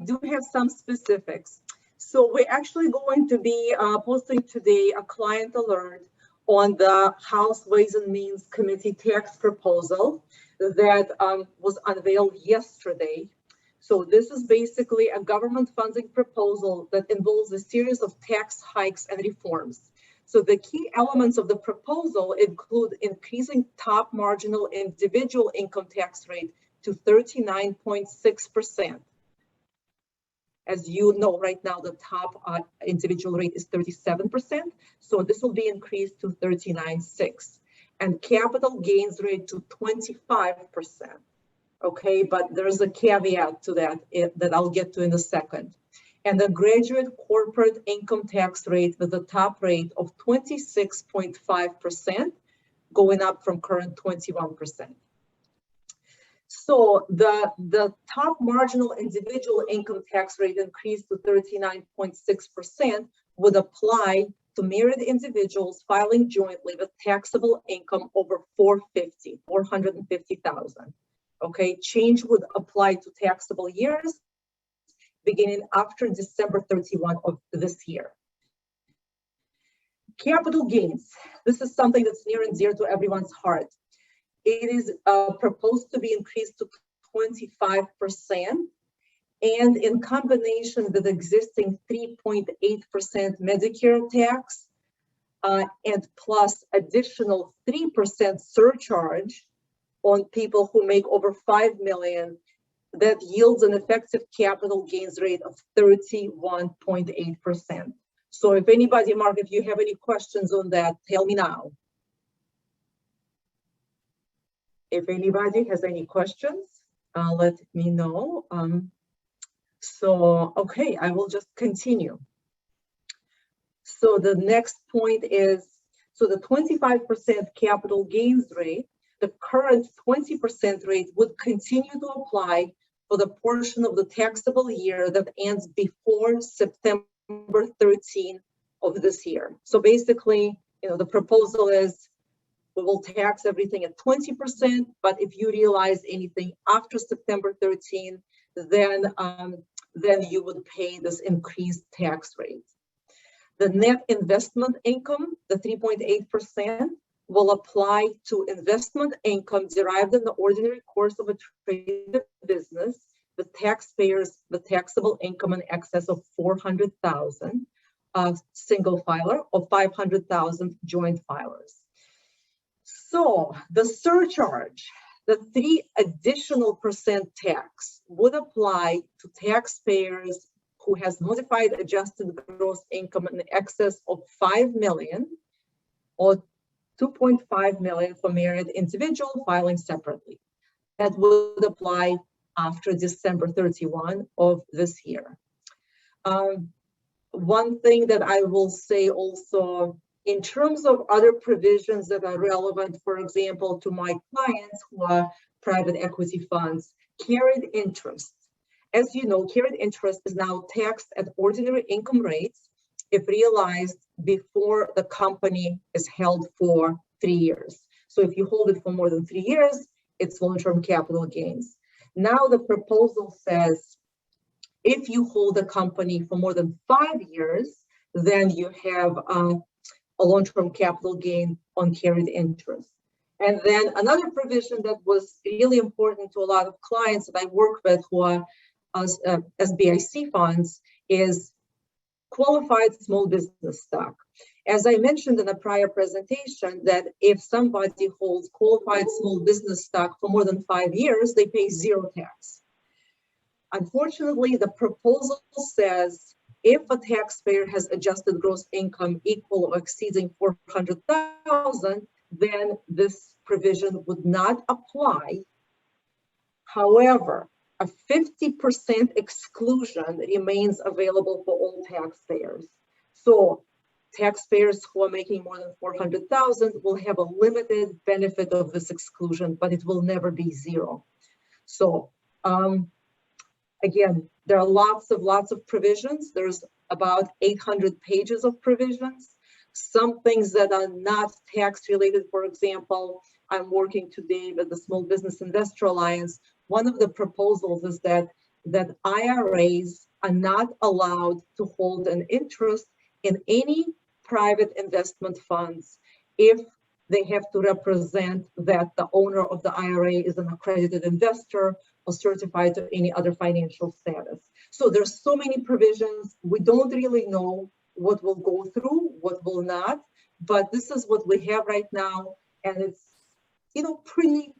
do have some specifics. So we're actually going to be posting today a client alert on the House Ways and Means Committee tax proposal that was unveiled yesterday. So this is basically a government funding proposal that involves a series of tax hikes and reforms. So the key elements of the proposal include increasing top marginal individual income tax rate to 39.6%. As you know, right now, the top individual rate is 37%. So this will be increased to 39.6%. And capital gains rate to 25%. Okay, but there's a caveat to that that I'll get to in a second. And the graduate corporate income tax rate with a top rate of 26.5%, going up from current 21%. So the top marginal individual income tax rate increased to 39.6% would apply to married individuals filing jointly with taxable income over 450,000. Okay, change would apply to taxable years beginning after December 31 of this year. Capital gains. This is something that's near and dear to everyone's heart. It is proposed to be increased to 25%, and in combination with existing 3.8% Medicare tax and plus additional 3% surcharge on people who make over 5 million, that yields an effective capital gains rate of 31.8%. So if anybody, Mark, if you have any questions on that, tell me now. If anybody has any questions, let me know. Okay, I will just continue. So the next point is, so the 25% capital gains rate, the current 20% rate would continue to apply for the portion of the taxable year that ends before September 13 of this year. So basically, the proposal is we will tax everything at 20%, but if you realize anything after September 13, then you would pay this increased tax rate. The net investment income, the 3.8%, will apply to investment income derived in the ordinary course of a traded business with taxpayers with taxable income in excess of 400,000 single filer or 500,000 joint filers. So the surcharge, the 3 additional percent tax would apply to taxpayers who has modified adjusted gross income in excess of 5 million or 2.5 million for married individual filing separately. That would apply after December 31 of this year. One thing that I will say also, in terms of other provisions that are relevant, for example, to my clients who are private equity funds, carried interest. As you know, carried interest is now taxed at ordinary income rates if realized before the company is held for 3 years. So if you hold it for more than 3 years, it's long-term capital gains. Now the proposal says, if you hold a company for more than 5 years, then you have a long-term capital gain on carried interest. And then another provision that was really important to a lot of clients that I work with who are SBIC funds is qualified small business stock. As I mentioned in a prior presentation, that if somebody holds qualified small business stock for more than 5 years, they pay 0 tax. Unfortunately, the proposal says if a taxpayer has adjusted gross income equal or exceeding 400,000, then this provision would not apply. However, a 50% exclusion remains available for all taxpayers. So taxpayers who are making more than 400,000 will have a limited benefit of this exclusion, but it will never be 0. So again, there are lots of provisions. There's about 800 pages of provisions. Some things that are not tax related, for example, I'm working today with the Small Business Investor Alliance. One of the proposals is that that IRAs are not allowed to hold an interest in any private investment funds if they have to represent that the owner of the IRA is an accredited investor or certified to any other financial status. So there's so many provisions. We don't really know what will go through, what will not, but this is what we have right now. And it's, pretty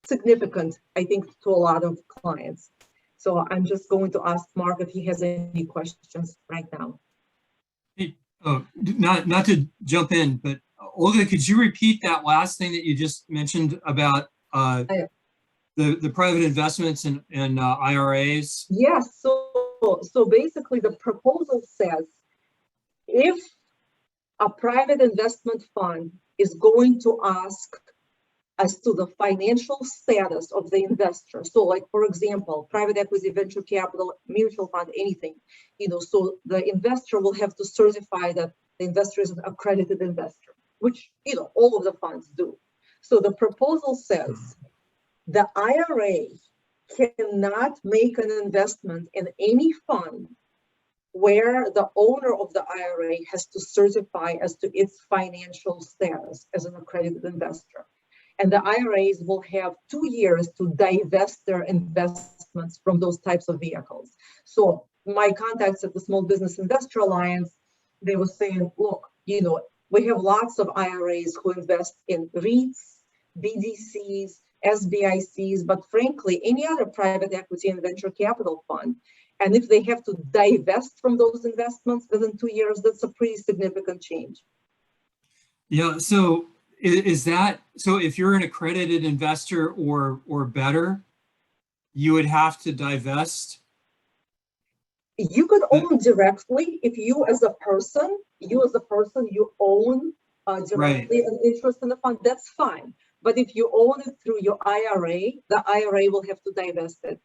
significant, I think, to a lot of clients. So I'm just going to ask Mark if he has any questions right now. Hey, not to jump in, but Olga, could you repeat that last thing that you just mentioned about the private investments and IRAs? Yes. So basically, the proposal says if a private investment fund is going to ask as to the financial status of the investor. So like, for example, private equity, venture capital, mutual fund, anything, so the investor will have to certify that the investor is an accredited investor, which, all of the funds do. So the proposal says the IRA cannot make an investment in any fund where the owner of the IRA has to certify as to its financial status as an accredited investor. And the IRAs will have 2 years to divest their investments from those types of vehicles. So my contacts at the Small Business Investor Alliance, they were saying, look, we have lots of IRAs who invest in REITs, BDCs, SBICs, but frankly, any other private equity and venture capital fund. And if they have to divest from those investments within 2 years, that's a pretty significant change. Yeah, so is that, so if you're an accredited investor or better, you would have to divest? You could own directly if you as a person, you own directly an interest in the fund, that's fine. But if you own it through your IRA, the IRA will have to divest it.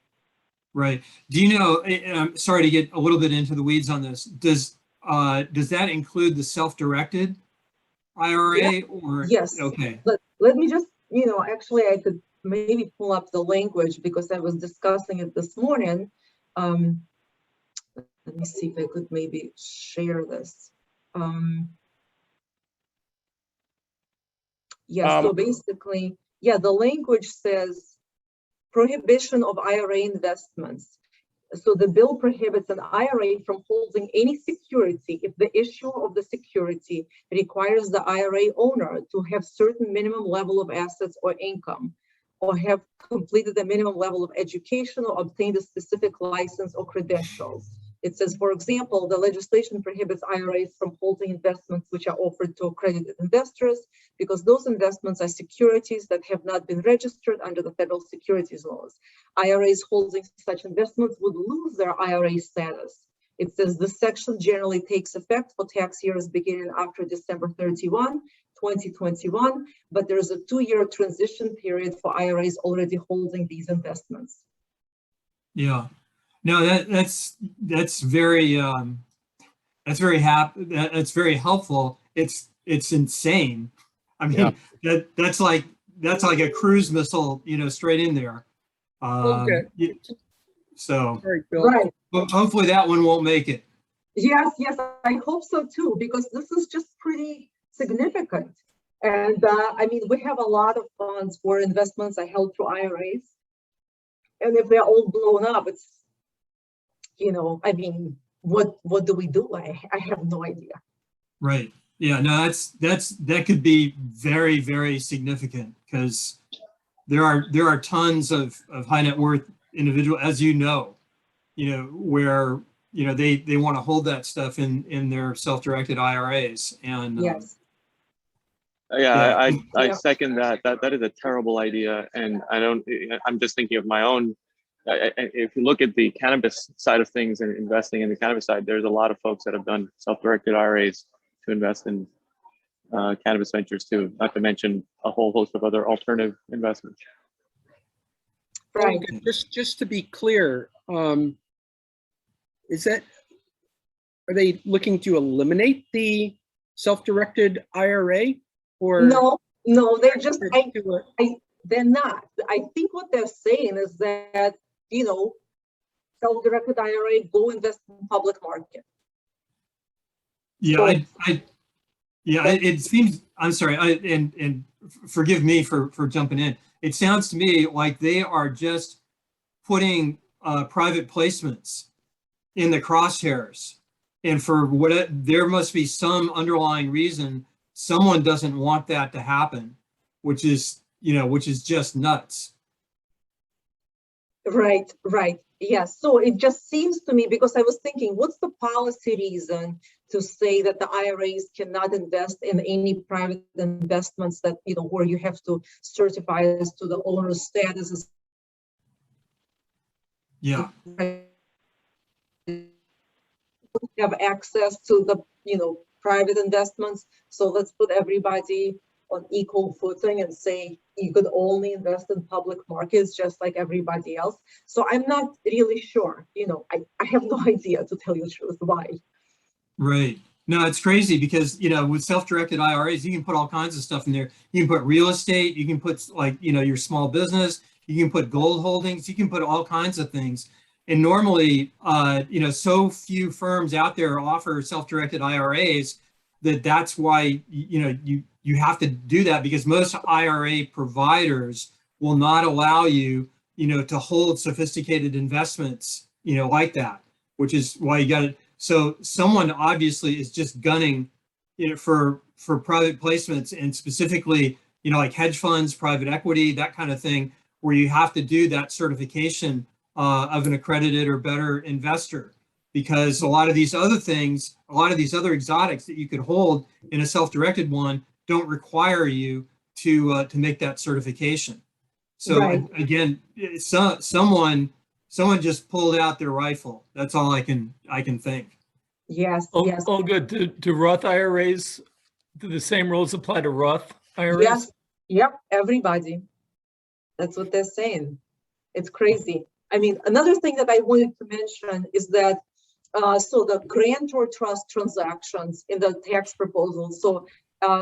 Right. Do you know, I'm sorry to get a little bit into the weeds on this. Does that include the self-directed IRA? Yeah. Or yes? Okay. Let me just, actually I could maybe pull up the language because I was discussing it this morning. Let me see if I could maybe share this. So basically, the language says prohibition of IRA investments. So the bill prohibits an IRA from holding any security if the issuer of the security requires the IRA owner to have certain minimum level of assets or income, or have completed a minimum level of education or obtained a specific license or credentials. It says, for example, the legislation prohibits IRAs from holding investments which are offered to accredited investors because those investments are securities that have not been registered under the federal securities laws. IRAs holding such investments would lose their IRA status. It says this section generally takes effect for tax years beginning after December 31, 2021, but there's a 2-year transition period for IRAs already holding these investments. Yeah. No, that's very helpful. It's insane. I mean, that's like a cruise missile, straight in there. Okay. So right. Hopefully that one won't make it. Yes, I hope so too, because this is just pretty significant. And I mean, we have a lot of funds where investments are held through IRAs, and if they're all blown up, it's, I mean, what do we do? I have no idea. Right. Yeah. No, that could be very, very significant because there are tons of high net worth individuals, as where they want to hold that stuff in their self-directed IRAs. And yes. I second that. That is a terrible idea, and I'm just thinking of my own. If you look at the cannabis side of things and investing in the cannabis side, there's a lot of folks that have done self-directed IRAs to invest in cannabis ventures too, not to mention a whole host of other alternative investments. Right. Just to be clear, are they looking to eliminate the self-directed IRA, or no, they're just they're not. I think what they're saying is that self-directed IRA, go invest in public market. Yeah, So- it seems, I'm sorry, and forgive me for jumping in. It sounds to me like they are just putting private placements in the crosshairs. And for what, there must be some underlying reason someone doesn't want that to happen, which is just nuts. Right. Yes. So it just seems to me, because I was thinking, what's the policy reason to say that the IRAs cannot invest in any private investments that, where you have to certify as to the owner's status? Yeah. Have access to the, private investments. So let's put everybody on equal footing and say you could only invest in public markets just like everybody else. So I'm not really sure, I have no idea, to tell you the truth, why. Right. No, it's crazy because, with self-directed IRAs, you can put all kinds of stuff in there. You can put real estate, you can put your small business, you can put gold holdings, you can put all kinds of things. And normally, so few firms out there offer self-directed IRAs that's why, you have to do that, because most IRA providers will not allow you, to hold sophisticated investments, like that, which is why you got it. So someone obviously is just gunning, for private placements, and specifically, like hedge funds, private equity, that kind of thing, where you have to do that certification of an accredited or better investor, because a lot of these other things, a lot of these other exotics that you could hold in a self-directed one don't require you to make that certification. So Right. again, someone just pulled out their rifle. That's all I can think. Yes. Olga, do Roth IRAs, do the same rules apply to Roth IRAs? Yes. Yep. Everybody. That's what they're saying. It's crazy. I mean, another thing that I wanted to mention is that, so the grantor trust transactions in the tax proposal, so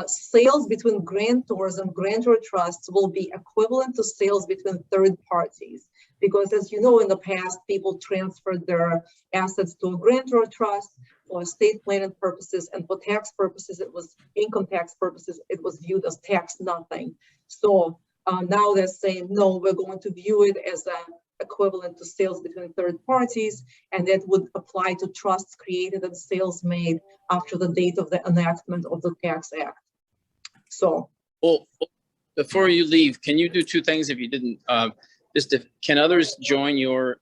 sales between grantors and grantor trusts will be equivalent to sales between third parties. Because as you know, in the past, people transferred their assets to a grantor trust for estate planning purposes, and for tax purposes, it was income tax purposes, it was viewed as tax nothing. So now they're saying, no, we're going to view it as equivalent to sales between third parties, and that would apply to trusts created and sales made after the date of the enactment of the Tax Act. So, well, before you leave, can you do two things if you didn't? Can others join your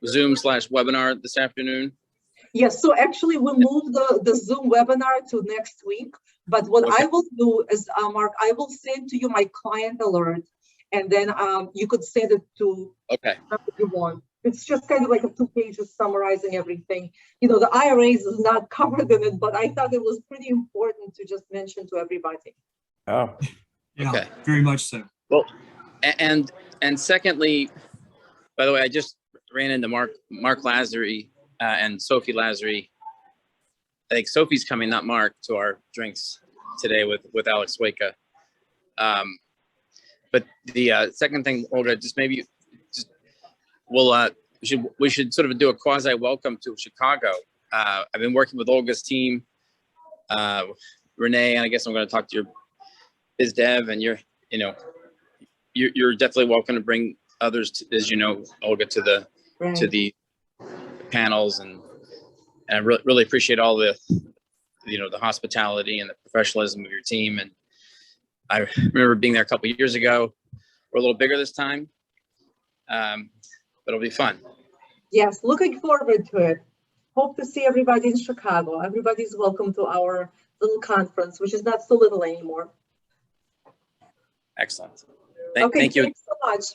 Zoom/webinar this afternoon? yes, so actually we moved the Zoom webinar to next week, but what Okay. I will do is, Mark, I will send to you my client alert, and then you could send it to whoever you want. It's just kind of like a 2 pages summarizing everything. The IRAs is not covered in it, but I thought it was pretty important to just mention to everybody. Oh, Yeah, Okay. very much so. Well, and secondly, by the way, I just ran into Mark Lazary and Sophie Lazary. I think Sophie's coming, not Mark, to our drinks today with Alex Waka. But the second thing, Olga, we should sort of do a quasi welcome to Chicago. I've been working with Olga's team, Renee, and I guess I'm going to talk to your biz dev, and you're definitely welcome to bring others, as you know, Olga, to the panels, and I really appreciate all the the hospitality and the professionalism of your team. And I remember being there a couple of years ago. We're a little bigger this time, but it'll be fun. Yes, looking forward to it. Hope to see everybody in Chicago. Everybody's welcome to our little conference, which is not so little anymore. Excellent. Okay, thank you. thanks so much.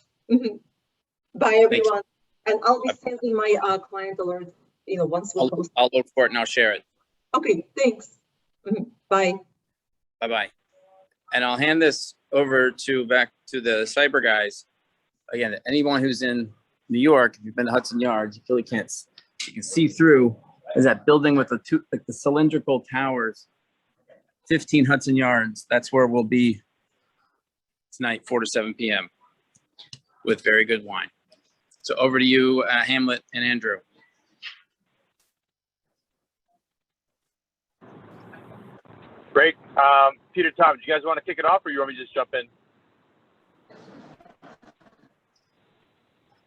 Bye, everyone. And I'll be sending my client alert, once we post. I'll look for it and I'll share it. Okay, thanks. Bye. Bye-bye. And I'll hand this over back to the cyber guys. Again, anyone who's in New York, if you've been to Hudson Yards, you really can't, you can see through, is that building with the cylindrical towers, 15 Hudson Yards. That's where we'll be tonight, 4 to 7 p.m. with very good wine. So over to you, Hamlet and Andrew. Great. Peter, Tom, do you guys want to kick it off, or you want me to just jump in?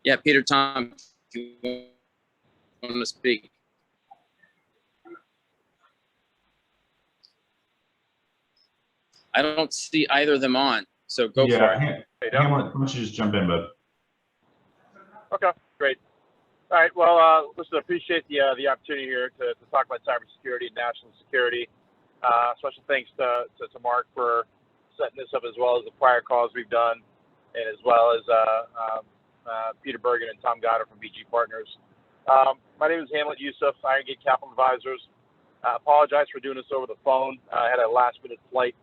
Yeah, Peter, Tom, if you want to speak. I don't see either of them on, so go for it. Hamlet, why don't you just jump in, bud? Okay, great. All right. Well, listen, I appreciate the opportunity here to talk about cybersecurity and national security. Special thanks to Mark for setting this up, as well as the prior calls we've done, and as well as Peter Bergen and Tom Goddard from BG Partners. My name is Hamlet Yusuf, Iron Gate Capital Advisors. Apologize for doing this over the phone. I had a last-minute flight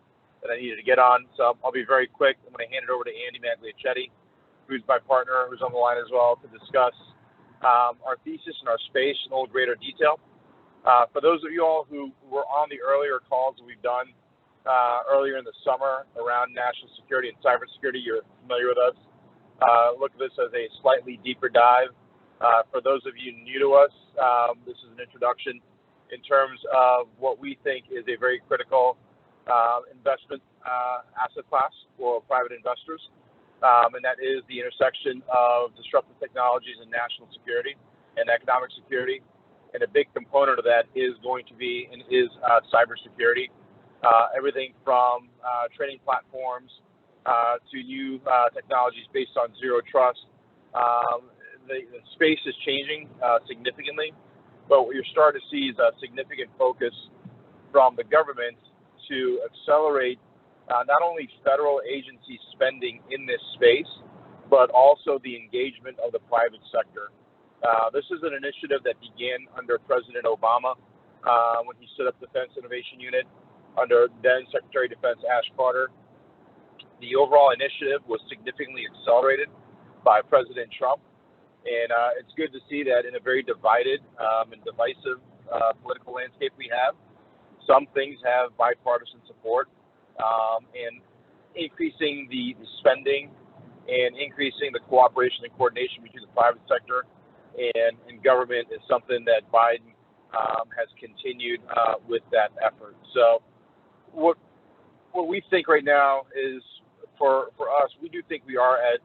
that I needed to get on, so I'll be very quick. I'm going to hand it over to Andy Magliacetti, who's my partner, who's on the line as well, to discuss our thesis and our space in a little greater detail. For those of you all who were on the earlier calls that we've done earlier in the summer around national security and cybersecurity, you're familiar with us. Look at this as a slightly deeper dive. For those of you new to us, this is an introduction in terms of what we think is a very critical investment asset class for private investors. And that is the intersection of disruptive technologies and national security and economic security. And a big component of that is going to be and is cybersecurity. Everything from training platforms to new technologies based on zero trust. The space is changing significantly, but what you're starting to see is a significant focus from the government to accelerate not only federal agency spending in this space, but also the engagement of the private sector. This is an initiative that began under President Obama when he set up the Defense Innovation Unit under then Secretary of Defense Ash Carter. The overall initiative was significantly accelerated by President Trump. And it's good to see that in a very divided and divisive political landscape we have, some things have bipartisan support, and increasing the spending and increasing the cooperation and coordination between the private sector and government is something that Biden has continued with that effort. So what we think right now is, for us, we do think we are at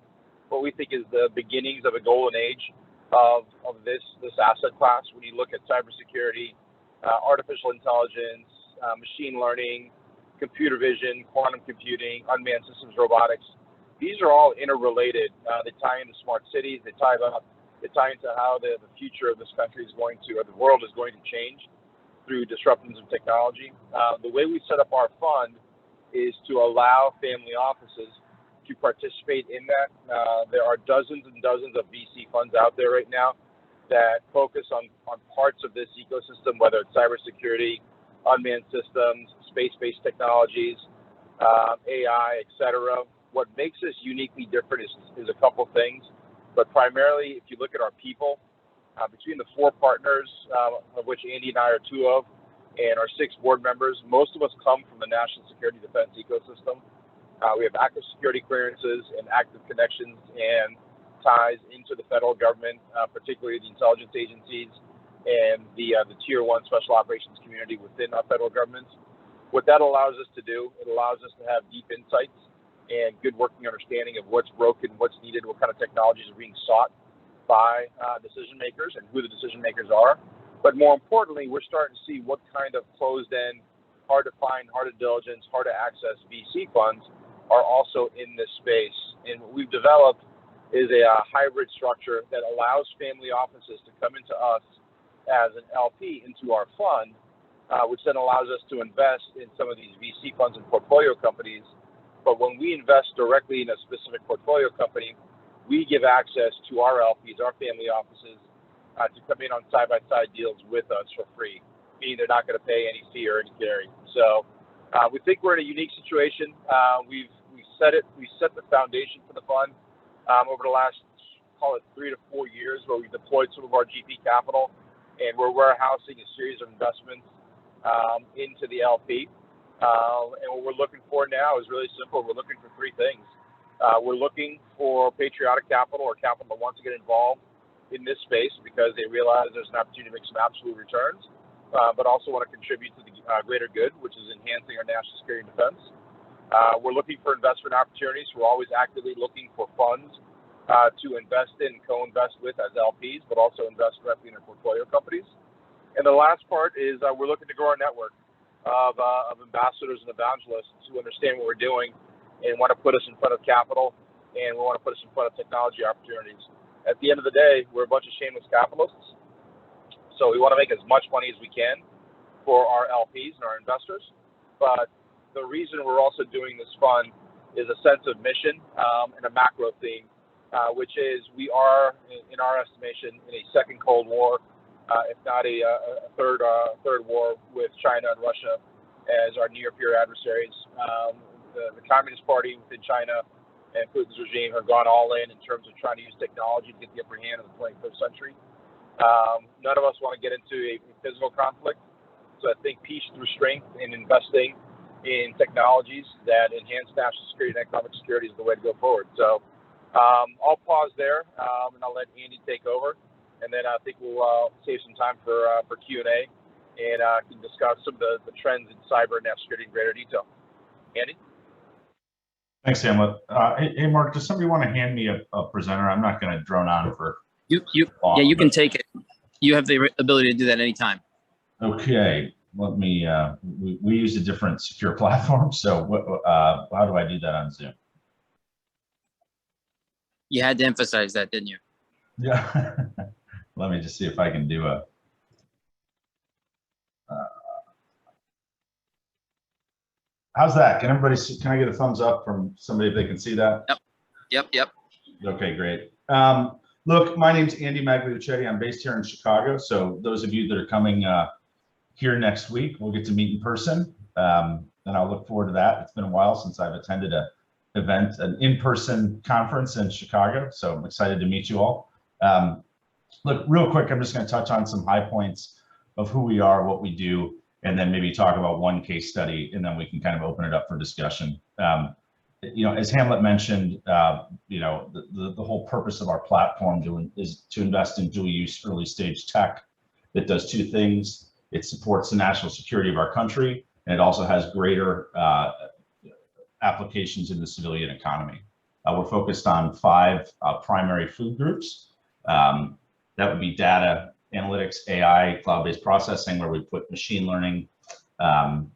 what we think is the beginnings of a golden age of this asset class. When you look at cybersecurity, artificial intelligence, machine learning, computer vision, quantum computing, unmanned systems, robotics, these are all interrelated. They tie into smart cities. They tie into how the future of this country is going to, or the world is going to change through disruptions of technology. The way we set up our fund is to allow family offices to participate in that. There are dozens and dozens of VC funds out there right now that focus on parts of this ecosystem, whether it's cybersecurity, unmanned systems, space-based technologies, AI, etc. What makes us uniquely different is a couple things, but primarily, if you look at our people, between the 4 partners, of which Andy and I are 2 of, and our 6 board members, most of us come from the national security defense ecosystem. We have active security clearances and active connections and ties into the federal government, particularly the intelligence agencies and the tier 1 special operations community within our federal governments. What that allows us to do, it allows us to have deep insights and good working understanding of what's broken, what's needed, what kind of technologies are being sought by decision makers and who the decision makers are. But more importantly, we're starting to see what kind of closed-end, hard to find, hard to diligence, hard to access VC funds are also in this space. And what we've developed is a hybrid structure that allows family offices to come into us as an LP into our fund, which then allows us to invest in some of these VC funds and portfolio companies. But when we invest directly in a specific portfolio company, we give access to our LPs, our family offices, to come in on side-by-side deals with us for free, meaning they're not going to pay any fee or any carry. So we think we're in a unique situation. We set the foundation for the fund over the last, call it 3 to 4 years, where we deployed some of our GP capital, and we're warehousing a series of investments into the LP. And what we're looking for now is really simple. We're looking for 3 things. We're looking for patriotic capital or capital that wants to get involved in this space because they realize there's an opportunity to make some absolute returns, but also want to contribute to the greater good, which is enhancing our national security and defense. We're looking for investment opportunities. We're always actively looking for funds to invest in, co-invest with as LPs, but also invest directly in our portfolio companies. And the last part is we're looking to grow our network of ambassadors and evangelists who understand what we're doing and want to put us in front of capital, and we want to put us in front of technology opportunities. At the end of the day, we're a bunch of shameless capitalists, so we want to make as much money as we can for our LPs and our investors. But the reason we're also doing this fund is a sense of mission and a macro theme, which is we are, in our estimation, in a second Cold War, if not a third war with China and Russia as our near-peer adversaries. The Communist Party within China and Putin's regime have gone all in terms of trying to use technology to get the upper hand in the 21st century. None of us want to get into a physical conflict. So I think peace through strength and investing in technologies that enhance national security and economic security is the way to go forward. So I'll pause there and I'll let Andy take over. And then I think we'll save some time for Q&A and can discuss some of the trends in cyber and national security in greater detail. Andy? Thanks, Hamlet. Hey, Mark, does somebody want to hand me a presenter? I'm not going to drone on for long, yeah, you can take it. You have the ability to do that anytime. Okay, let me, we use a different secure platform. So how do I do that on Zoom? You had to emphasize that, didn't you? Yeah. Let me just see if I can do a, how's that? Can everybody see, can I get a thumbs up from somebody if they can see that? Yep. Okay, great. Look, my name's Andy Magliucetti. I'm based here in Chicago. So those of you that are coming here next week, we'll get to meet in person. And I'll look forward to that. It's been a while since I've attended an in-person conference in Chicago. So I'm excited to meet you all. Look, real quick, I'm just going to touch on some high points of who we are, what we do, and then maybe talk about one case study, and then we can kind of open it up for discussion. As Hamlet mentioned, the whole purpose of our platform is to invest in dual-use early-stage tech that does two things. It supports the national security of our country, and it also has greater applications in the civilian economy. We're focused on 5 primary food groups. That would be data, analytics, AI, cloud-based processing, where we put machine learning and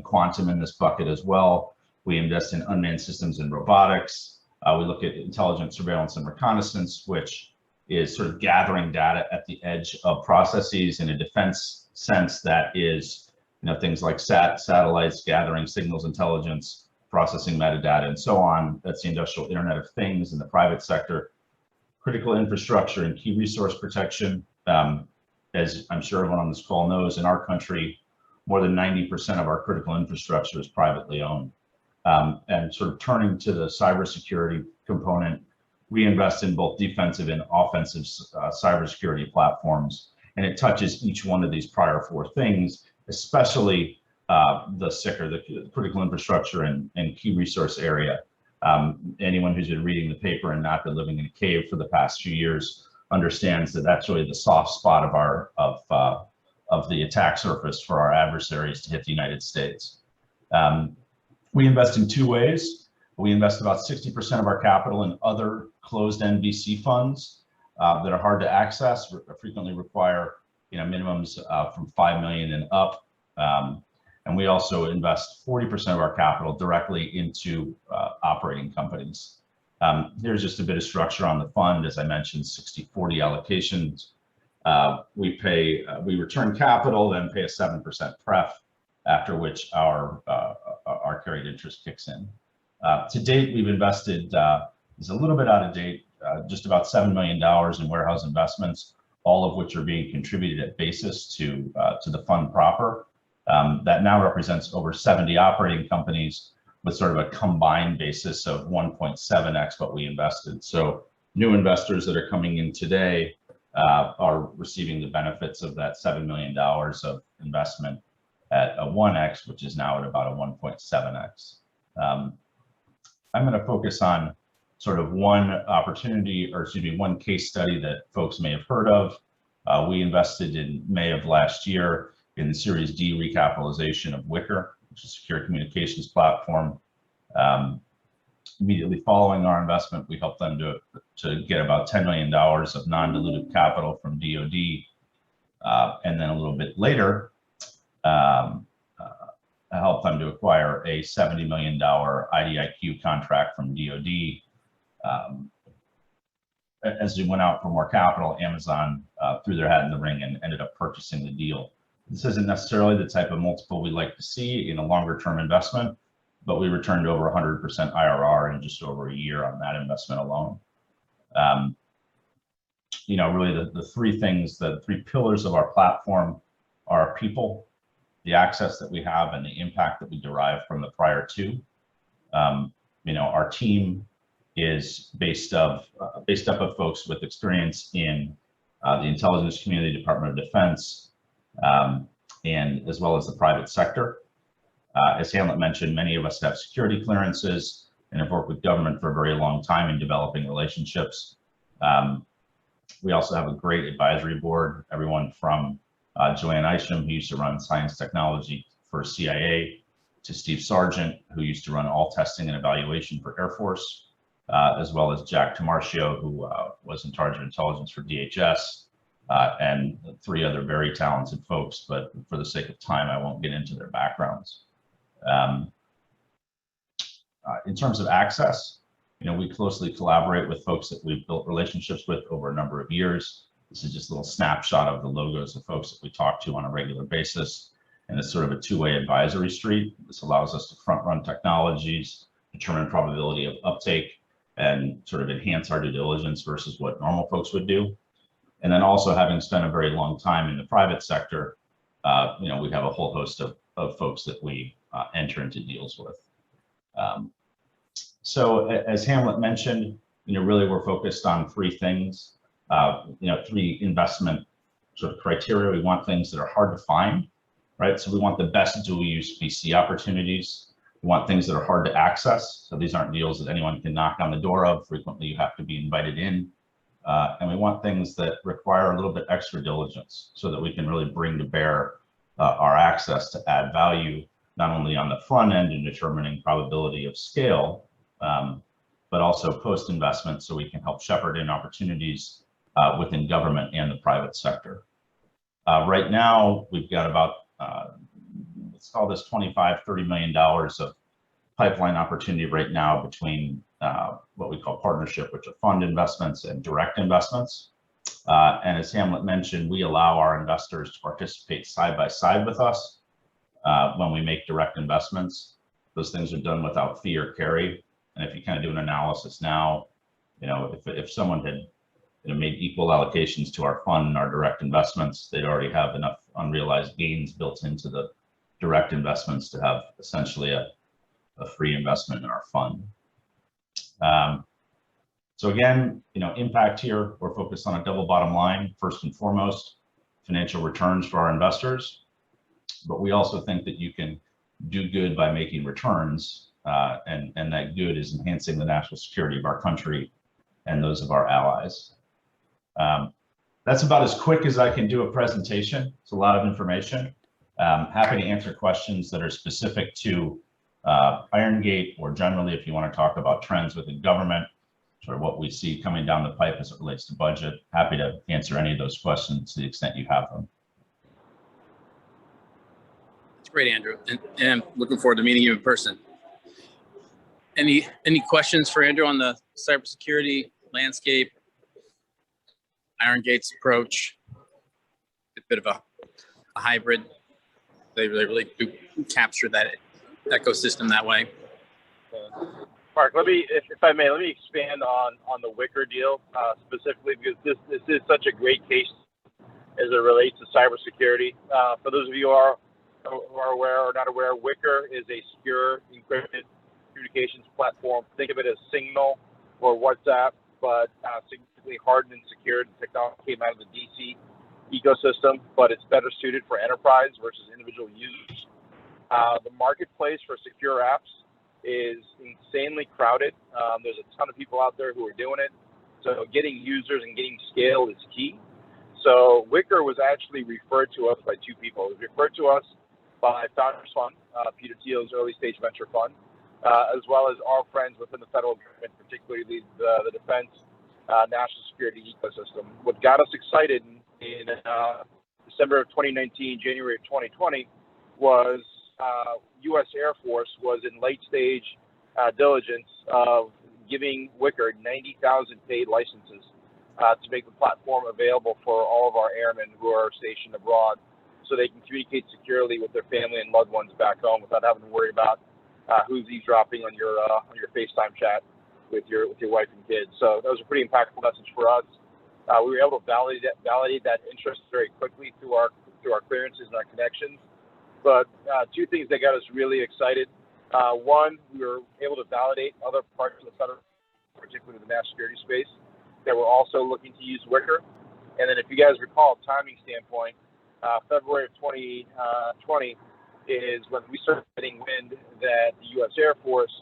quantum in this bucket as well. We invest in unmanned systems and robotics. We look at intelligence, surveillance, and reconnaissance, which is sort of gathering data at the edge of processes in a defense sense. That is, things like satellites, gathering signals intelligence, processing metadata, and so on. That's the industrial Internet of Things in the private sector. Critical infrastructure and key resource protection. As I'm sure everyone on this call knows, in our country, more than 90% of our critical infrastructure is privately owned. And sort of turning to the cybersecurity component, we invest in both defensive and offensive cybersecurity platforms, and it touches each one of these prior 4 things, especially the SICR, the critical infrastructure and key resource area. Anyone who's been reading the paper and not been living in a cave for the past few years understands that that's really the soft spot of the attack surface for our adversaries to hit the United States. We invest in 2 ways. We invest about 60% of our capital in other closed-end VC funds that are hard to access, frequently require minimums from 5 million and up. And we also invest 40% of our capital directly into operating companies. Here's just a bit of structure on the fund. As I mentioned, 60-40 allocations. We return capital, then pay a 7% pref, after which our carried interest kicks in. To date, we've invested, is a little bit out of date, just about $7 million in warehouse investments, all of which are being contributed at basis to the fund proper. That now represents over 70 operating companies with sort of a combined basis of 1.7x what we invested. So new investors that are coming in today are receiving the benefits of that $7 million of investment at a 1x, which is now at about a 1.7x. I'm going to focus on sort of one opportunity, or excuse me, one case study that folks may have heard of. We invested in May of last year in the Series D recapitalization of Wicker, which is a secure communications platform. Immediately following our investment, we helped them to get about $10 million of non-dilutive capital from DoD. And then a little bit later, I helped them to acquire a $70 million IDIQ contract from DoD. As we went out for more capital, Amazon threw their hat in the ring and ended up purchasing the deal. This isn't necessarily the type of multiple we like to see in a longer term investment, but we returned over 100% IRR in just over a year on that investment alone. You know, really the three things, the three pillars of our platform are our people, the access that we have, and the impact that we derive from the prior two. You know, our team is based up of folks with experience in the intelligence community, Department of Defense, and as well as the private sector. As Hamlet mentioned, many of us have security clearances and have worked with government for a very long time in developing relationships. We also have a great advisory board, everyone from Joanne Isham, who used to run science technology for CIA, to Steve Sargent, who used to run all testing and evaluation for Air Force, as well as Jack Tamarcio, who was in charge of intelligence for DHS, and three other very talented folks, but for the sake of time, I won't get into their backgrounds. In terms of access, you know, we closely collaborate with folks that we've built relationships with over a number of years. This is just a little snapshot of the logos of folks that we talk to on a regular basis. And it's sort of a two-way advisory street. This allows us to front run technologies, determine probability of uptake, and sort of enhance our due diligence versus what normal folks would do. And then also, having spent a very long time in the private sector, you know, we have a whole host of folks that we enter into deals with. So as Hamlet mentioned, you know, really we're focused on three things, you know, three investment sort of criteria. We want things that are hard to find, right? So we want the best dual use VC opportunities. We want things that are hard to access. So these aren't deals that anyone can knock on the door of. Frequently you have to be invited in. And we want things that require a little bit extra diligence so that we can really bring to bear our access to add value, not only on the front end in determining probability of scale, but also post-investment, so we can help shepherd in opportunities within government and the private sector. Right now, we've got about, let's call this $25–30 million of pipeline opportunity right now between what we call partnership, which are fund investments and direct investments. And as Hamlet mentioned, we allow our investors to participate side by side with us when we make direct investments. Those things are done without fee or carry. And if you kind of do an analysis now, you know, if someone had, you know, made equal allocations to our fund and our direct investments, they'd already have enough unrealized gains built into the direct investments to have essentially a free investment in our fund. So again, you know, impact here, we're focused on a double bottom line, first and foremost, financial returns for our investors. But we also think that you can do good by making returns, and that good is enhancing the national security of our country and those of our allies. That's about as quick as I can do a presentation. It's a lot of information. Happy to answer questions that are specific to IronGate, or generally if you want to talk about trends within government, or what we see coming down the pipe as it relates to budget. Happy to answer any of those questions to the extent you have them. That's great, Andrew, and I'm looking forward to meeting you in person. Any questions for Andrew on the cybersecurity landscape, IronGate's approach? A bit of a hybrid. They really do capture that ecosystem that way. Mark, if I may, let me expand on the Wicker deal specifically, because this is such a great case as it relates to cybersecurity. For those of you who are aware or not aware, Wicker is a secure encrypted communications platform. Think of it as Signal or WhatsApp, but significantly hardened and secured. The technology came out of the DC ecosystem, but it's better suited for enterprise versus individual users. The marketplace for secure apps is insanely crowded. There's a ton of people out there who are doing it. So getting users and getting scale is key. So Wicker was actually referred to us by two people. It was referred to us by Founders Fund, Peter Thiel's early stage venture fund, as well as our friends within the federal government, particularly the defense, national security ecosystem. What got us excited in December of 2019, January of 2020, was U.S. Air Force was in late stage diligence of giving Wicker 90,000 paid licenses to make the platform available for all of our airmen who are stationed abroad, so they can communicate securely with their family and loved ones back home without having to worry about who's eavesdropping on your FaceTime chat with your wife and kids. So that was a pretty impactful message for us. We were able to validate that interest very quickly through our clearances and our connections. But two things that got us really excited. One, we were able to validate other parts of the federal, particularly the national security space, that were also looking to use Wicker. And then if you guys recall, timing standpoint, February of 2020 is when we started getting wind that the U.S. Air Force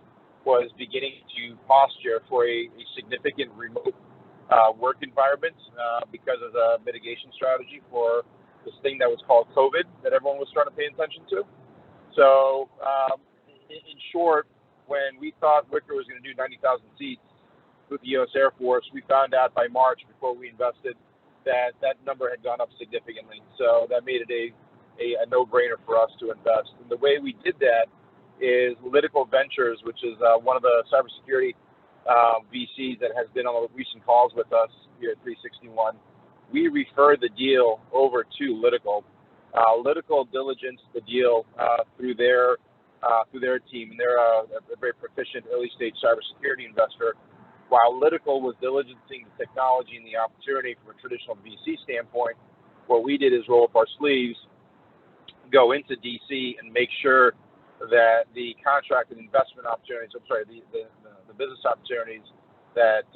was beginning to posture for a significant remote work environment because of the mitigation strategy for this thing that was called COVID that everyone was trying to pay attention to. So in short, when we thought Wicker was going to do 90,000 seats with the U.S. Air Force, we found out by March, before we invested, that number had gone up significantly. So that made it a no-brainer for us to invest. And the way we did that is Political Ventures, which is one of the cybersecurity VCs that has been on the recent calls with us here at 361. We referred the deal over to Litical. Litical diligenced the deal through their team, and they're a very proficient early-stage cybersecurity investor. While Litical was diligencing the technology and the opportunity from a traditional VC standpoint, what we did is roll up our sleeves, go into DC, and make sure that the contract and investment opportunities, the business opportunities that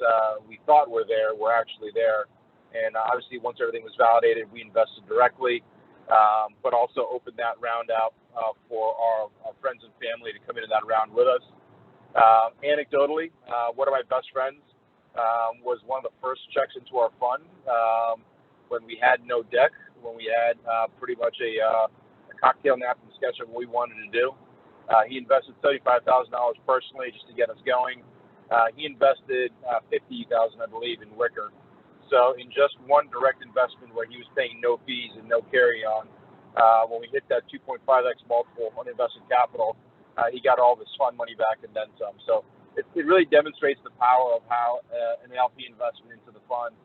we thought were there were actually there. And obviously, once everything was validated, we invested directly, but also opened that round out for our friends and family to come into that round with us. Anecdotally, one of my best friends was one of the first checks into our fund when we had no deck, when we had pretty much a cocktail napkin sketch of what we wanted to do. He invested $35,000 personally just to get us going. He invested $50,000, I believe, in Wicker. So in just one direct investment where he was paying no fees and no carry on, when we hit that 2.5x multiple on invested capital, he got all of his fund money back and then some. So it really demonstrates the power of how an LP investment into the fund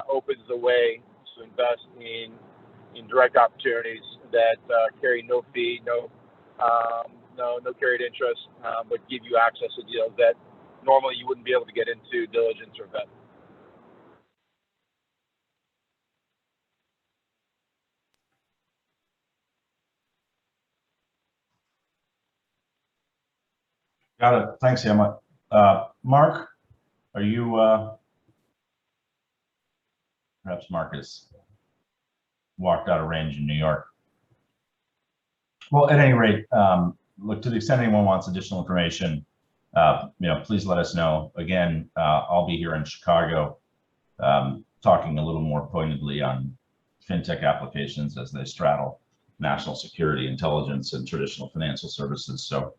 opens the way to invest in direct opportunities that carry no fee, no carried interest, but give you access to deals that normally you wouldn't be able to get into diligence or vet. Got it. Thanks, Emma. Mark, are you, perhaps Mark has walked out of range in New York. Well, at any rate, look, to the extent anyone wants additional information, please let us know. Again, I'll be here in Chicago talking a little more pointedly on fintech applications as they straddle national security, intelligence, and traditional financial services. So